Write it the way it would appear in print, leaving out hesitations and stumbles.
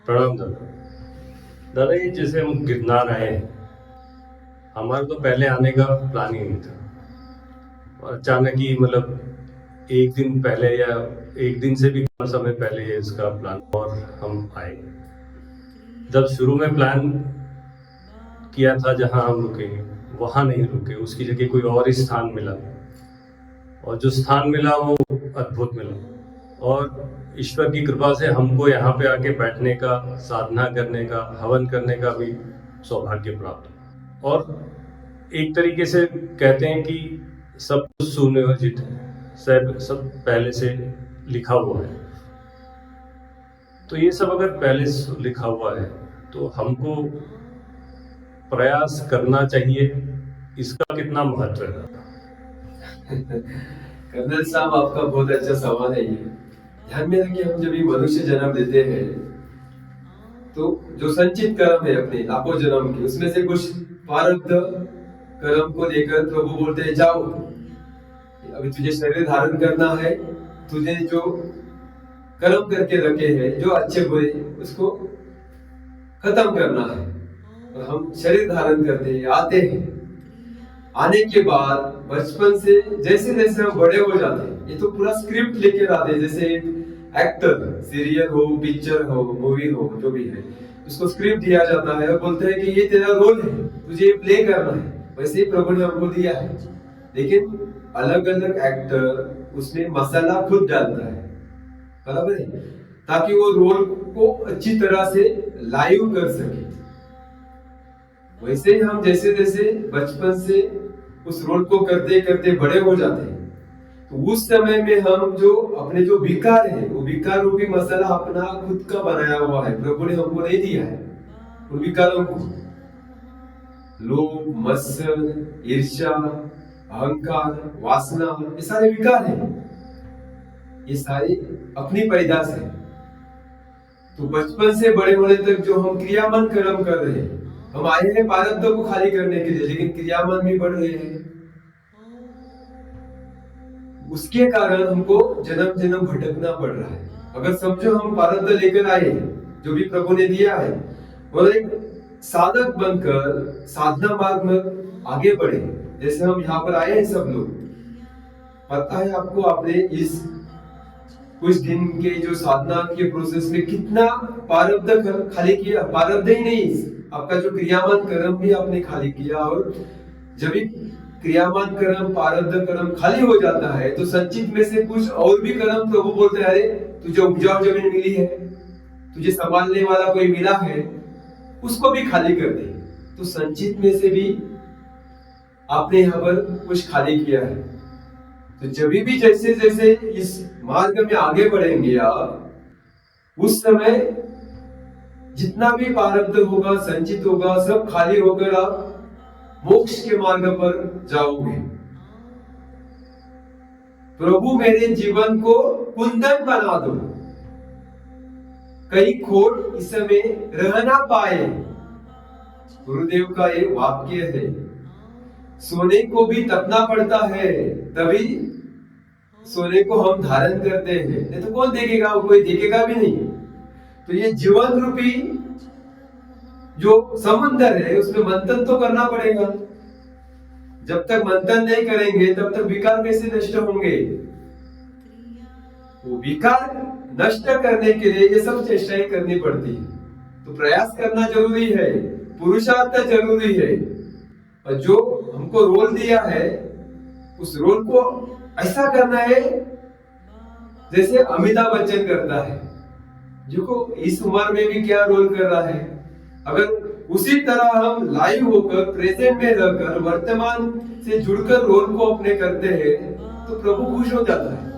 प्रणाम दादा। दादा, ये जैसे हम गिरनार आए हैं, हमारा तो पहले आने का प्लान ही नहीं था। और अचानक ही मतलब एक दिन पहले या एक दिन से भी कम समय पहले ये इसका प्लान और हम आए। जब शुरू में प्लान किया था जहाँ हम रुकेंगे, वहाँ नहीं रुके, उसकी जगह कोई और ही स्थान मिला। और जो स्थान मिला वो अद्भुत मिला। और ईश्वर की कृपा से हमको यहाँ पे आके बैठने का, साधना करने का, हवन करने का भी सौभाग्य प्राप्त हुआ। और एक तरीके से कहते हैं कि सब कुछ सुनियोजित है, सब सब पहले से लिखा हुआ है। तो ये सब अगर पहले से लिखा हुआ है तो हमको प्रयास करना चाहिए। इसका कितना महत्व है? कर्नल साहब, आपका बहुत अच्छा सवाल है ये। ध्यान में रखिए, हम जब भी मनुष्य जन्म लेते हैं तो जो संचित कर्म है अपने लाखों जन्म के, उसमें से कुछ प्रारब्ध कर्म को लेकर प्रभु बोलते हैं जाओ, अभी तुझे शरीर धारण करना है, तुझे जो कर्म करके रखे हैं जो अच्छे बुरे उसको खत्म करना है। और हम शरीर धारण करते हैं, आते हैं। आने के बाद बचपन से जैसे जैसे हम बड़े हो जाते हैं, ये तो पूरा स्क्रिप्ट लेकर आते हैं। जैसे एक्टर, सीरियल हो, पिक्चर हो, मूवी हो, जो भी है, उसको स्क्रिप्ट दिया जाता है और बोलते हैं कि ये तेरा रोल है, तुझे ये प्ले करना है। वैसे ही प्रभु ने हमको दिया है, लेकिन अलग अलग एक्टर उसमें मसाला खुद डालता है, बराबर है, ताकि वो रोल को अच्छी तरह से लाइव कर सके। वैसे ही हम जैसे जैसे बचपन से उस रोल को करते करते बड़े हो जाते हैं, तो उस समय में हम जो अपने जो विकार है, वो विकार रूपी मसाला अपना खुद का बनाया हुआ है, प्रभु ने हमको नहीं दिया है। उन विकारों को, लोभ, मत्सर, ईर्ष्या, अहंकार, वासना, ये सारे विकार हैं, ये सारे अपनी पैदाश है। तो बचपन से बड़े होने तक जो हम क्रियामान कर्म कर रहे हैं, हम आए हैं प्रारब्ध को खाली करने के लिए, लेकिन क्रियामान भी बढ़ रहे हैं। उसके कारण हमको जन्म जन्म भटकना पड़ रहा है। अगर समझो हम प्रारब्ध लेकर आए जो भी प्रभु ने दिया है, और एक साधक बनकर साधना मार्ग में आगे बढ़े, जैसे हम यहाँ पर आए हैं सब लोग। पता है आपको, आपने इस कुछ दिन के जो साधना के प्रोसेस में कितना प्रारब्ध खाली किया। प्रारब्ध ही नहीं, आपका जो क्रियामान कर्म भी आपने खाली किया। और जब क्रियामान कर्म, प्रारब्ध कर्म खाली हो जाता है तो संचित में से कुछ और भी कर्म प्रभु बोलते हैं, अरे तुझे उपजाऊ जमीन मिली है, तुझे संभालने वाला कोई मिला है, उसको भी खाली कर दे। तो संचित में से भी आपने यहाँ पर कुछ खाली किया है। तो जब भी जैसे जैसे इस मार्ग में आगे बढ़ेंगे आप, उस समय जितना भी प्रारब्ध होगा, संचित होगा, सब खाली होकर आप मोक्ष के मार्ग पर जाओगे। प्रभु मेरे जीवन को कुंदन बना दो, कहीं खोट इसमें रह ना पाए। गुरुदेव का ये वाक्य है। सोने को भी तपना पड़ता है, तभी सोने को हम धारण करते हैं, नहीं तो कौन देखेगा? कोई देखेगा भी नहीं। तो ये जीवन रूपी जो समुद्र है, उसमें मंथन तो करना पड़ेगा। जब तक मंथन नहीं करेंगे तब तक विकार कैसे नष्ट होंगे? वो विकार नष्ट करने के लिए ये सब चेष्टाएं करनी पड़ती है। तो प्रयास करना जरूरी है, पुरुषार्थ जरूरी है। और जो हमको रोल दिया है, उस रोल को ऐसा करना है जैसे अमिताभ बच्चन करता है, जो इस उम्र में भी क्या रोल कर रहा है। अगर उसी तरह हम लाइव होकर, प्रेजेंट में रहकर, वर्तमान से जुड़कर रोल को अपने करते हैं, तो प्रभु खुश हो जाता है।